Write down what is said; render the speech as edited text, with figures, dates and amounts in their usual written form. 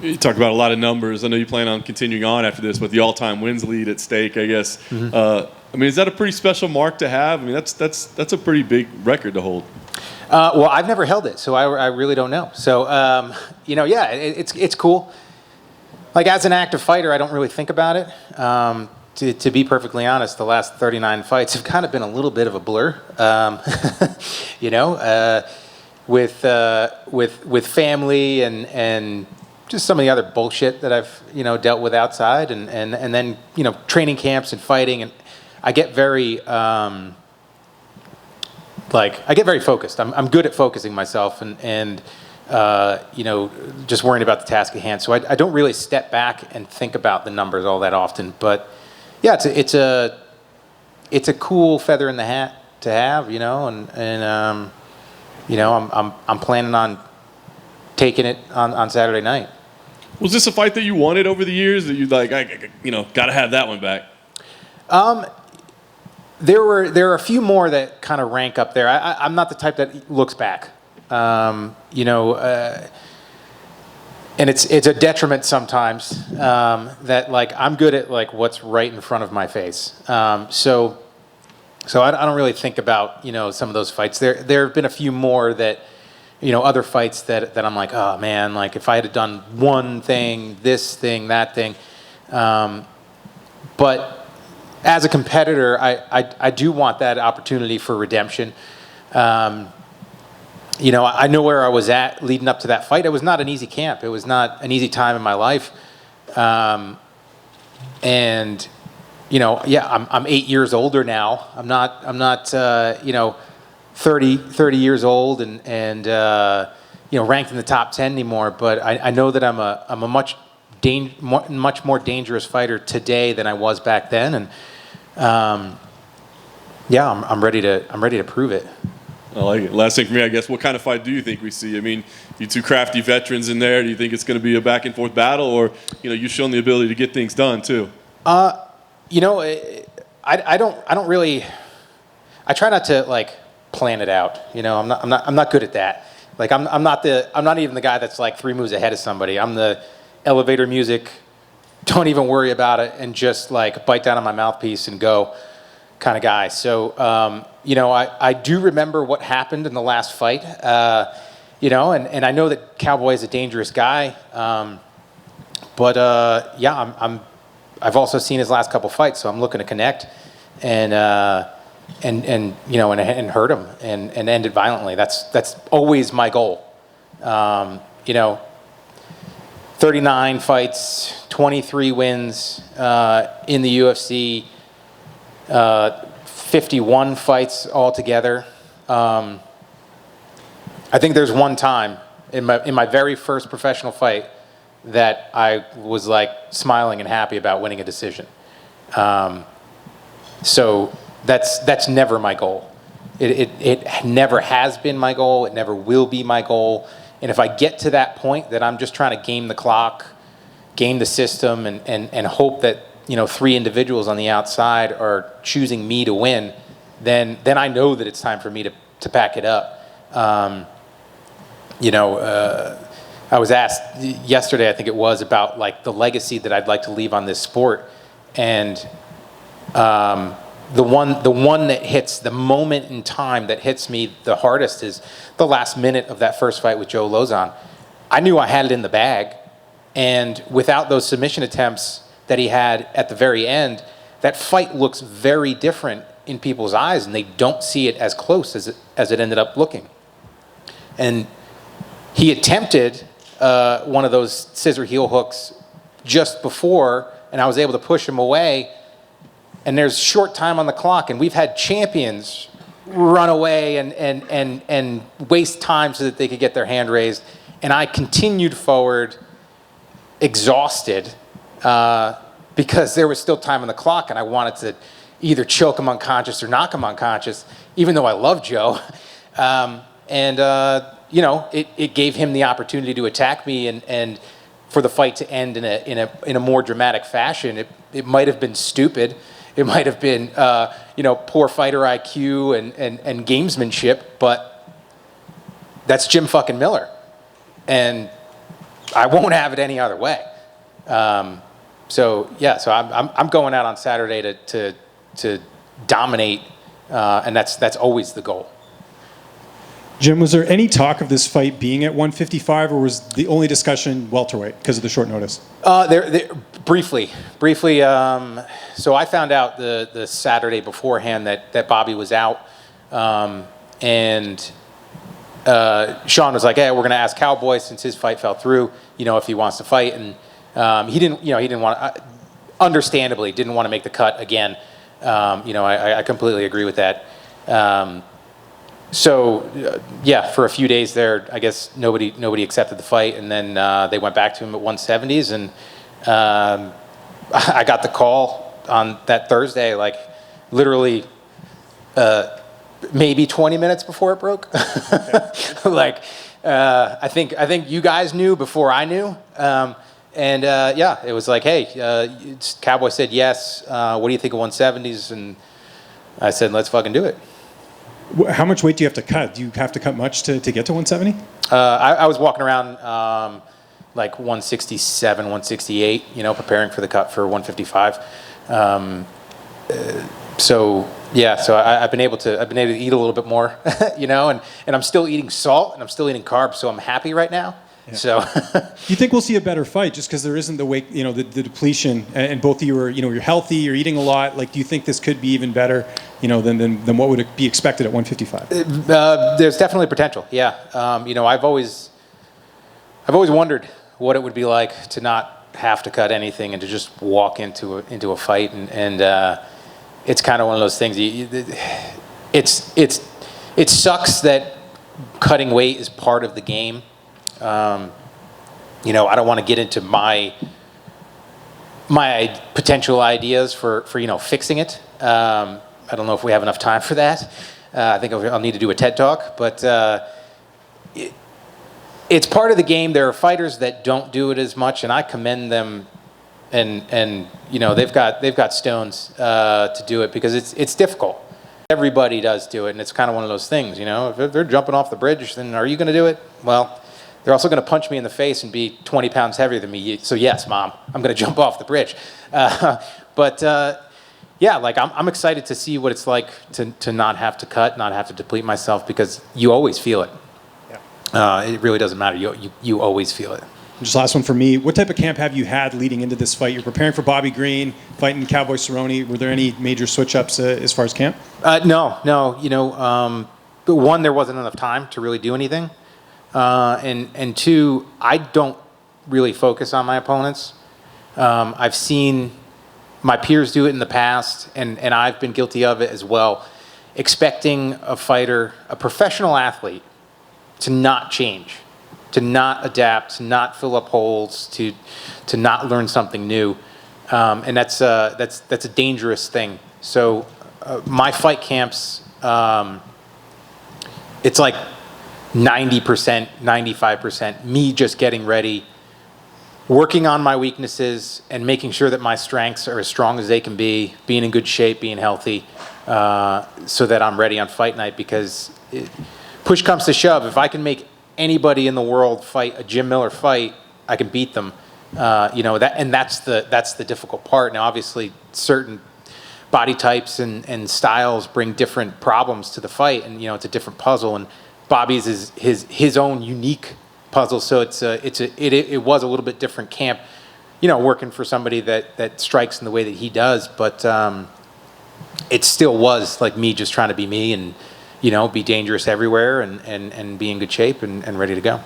You talked about a lot of numbers. I know you plan on continuing on after this with the all-time wins lead at stake, I guess. I mean, is that a pretty special mark to have? I mean, that's a pretty big record to hold. Well, I've never held it, so I really don't know. So, yeah, it's cool. Like, as an active fighter, I don't really think about it. To be perfectly honest, the last 39 fights have kind of been a little bit of a blur. With family and just some of the other bullshit that I've dealt with outside, and then training camps and fighting, and I get very focused. I'm good at focusing myself and just worrying about the task at hand. So I don't really step back and think about the numbers all that often. But yeah, it's a cool feather in the hat to have, I'm planning on taking it on Saturday night. Was this a fight that you wanted over the years that you got to have that one back? There are a few more that kind of rank up there. I'm not the type that looks back, and it's a detriment sometimes. That I'm good at what's right in front of my face. So I don't really think about some of those fights. There have been a few more that other fights that I'm like, oh man, if I had done one thing, this thing, that thing, but as a competitor, I do want that opportunity for redemption. I know where I was at leading up to that fight. It was not an easy camp. It was not an easy time in my life. I'm 8 years older now. I'm not 30 years old and ranked in the top 10 anymore. But I know that I'm a much more dangerous fighter today than I was back then, and I'm ready to prove it. I like it. Last thing for me, I guess, what kind of fight do you think we see? I mean, you two crafty veterans in there. Do you think it's going to be a back and forth battle, or you've shown the ability to get things done too? I don't really. I try not to plan it out. I'm not good at that. I'm not even the guy that's 3 moves ahead of somebody. I'm the elevator music, don't even worry about it, and just bite down on my mouthpiece and go kind of guy. So I do remember what happened in the last fight, and I know that Cowboy is a dangerous guy, I've also seen his last couple fights, so I'm looking to connect and hurt him and end it violently. That's always my goal. 39 fights, 23 wins in the UFC, 51 fights altogether. I think there's one time in my very first professional fight that I was smiling and happy about winning a decision. So that's never my goal. It never has been my goal. It never will be my goal. And if I get to that point that I'm just trying to game the clock, game the system, and hope that 3 individuals on the outside are choosing me to win, then I know that it's time for me to pack it up. I was asked yesterday, I think it was, about the legacy that I'd like to leave on this sport, and the one that hits, the moment in time that hits me the hardest is the last minute of that first fight with Joe Lozon. I knew I had it in the bag, and without those submission attempts that he had at the very end, that fight looks very different in people's eyes, and they don't see it as close as it ended up looking. And he attempted one of those scissor heel hooks just before, and I was able to push him away. And there's short time on the clock, and we've had champions run away and waste time so that they could get their hand raised. And I continued forward, exhausted, because there was still time on the clock, and I wanted to either choke him unconscious or knock him unconscious, even though I love Joe. It gave him the opportunity to attack me, and for the fight to end in a more dramatic fashion. It might have been stupid. It might have been, poor fighter IQ and gamesmanship, but that's Jim fucking Miller. And I won't have it any other way. So I'm going out on Saturday to dominate, and that's always the goal. Jim, was there any talk of this fight being at 155, or was the only discussion welterweight because of the short notice? Briefly. So I found out the Saturday beforehand that Bobby was out, and Sean was like, "Hey, we're going to ask Cowboy since his fight fell through, if he wants to fight." And he didn't want, understandably, didn't want to make the cut again. I completely agree with that. For a few days there, I guess nobody accepted the fight, and then they went back to him at 170s, and I got the call on that Thursday, like literally maybe 20 minutes before it broke. I think you guys knew before I knew, it was like, hey, Cowboy said yes. What do you think of 170s? And I said, let's fucking do it. How much weight do you have to cut? Do you have to cut much to get to 170? I was walking around like 167, 168, preparing for the cut for 155. So I've been able to eat a little bit more, and I'm still eating salt and I'm still eating carbs, so I'm happy right now. Yeah. So, do you think we'll see a better fight just because there isn't the weight, the depletion, and both of you are, you're healthy, you're eating a lot. Like, do you think this could be even better, than what would be expected at 155? There's definitely potential. Yeah. I've always wondered what it would be like to not have to cut anything and to just walk into a fight, and it's kind of one of those things. It sucks that cutting weight is part of the game. I don't want to get into my potential ideas for fixing it. I don't know if we have enough time for that. I think I'll need to do a TED Talk, but it's part of the game. There are fighters that don't do it as much, and I commend them. And they've got stones to do it because it's difficult. Everybody does do it, and it's kind of one of those things. If they're jumping off the bridge, then are you going to do it? Well, they're also going to punch me in the face and be 20 pounds heavier than me. So yes, Mom, I'm going to jump off the bridge. I'm excited to see what it's like to not have to cut, not have to deplete myself, because you always feel it. Yeah. It really doesn't matter. You always feel it. Just last one for me. What type of camp have you had leading into this fight? You're preparing for Bobby Green, fighting Cowboy Cerrone. Were there any major switch-ups as far as camp? No. One, there wasn't enough time to really do anything. And two, I don't really focus on my opponents. I've seen my peers do it in the past, and I've been guilty of it as well, expecting a fighter, a professional athlete, to not change, to not adapt, to not fill up holes, to not learn something new. And that's a dangerous thing. So my fight camps, it's like 90%, 95%, me just getting ready, working on my weaknesses, and making sure that my strengths are as strong as they can be, being in good shape, being healthy, so that I'm ready on fight night. Because push comes to shove, if I can make anybody in the world fight a Jim Miller fight, I can beat them. That's the difficult part. Now, obviously, certain body types and styles bring different problems to the fight, and it's a different puzzle. And Bobby's is his own unique puzzle, so it was a little bit different camp, working for somebody that strikes in the way that he does, but it still was like me just trying to be me and be dangerous everywhere and be in good shape and ready to go.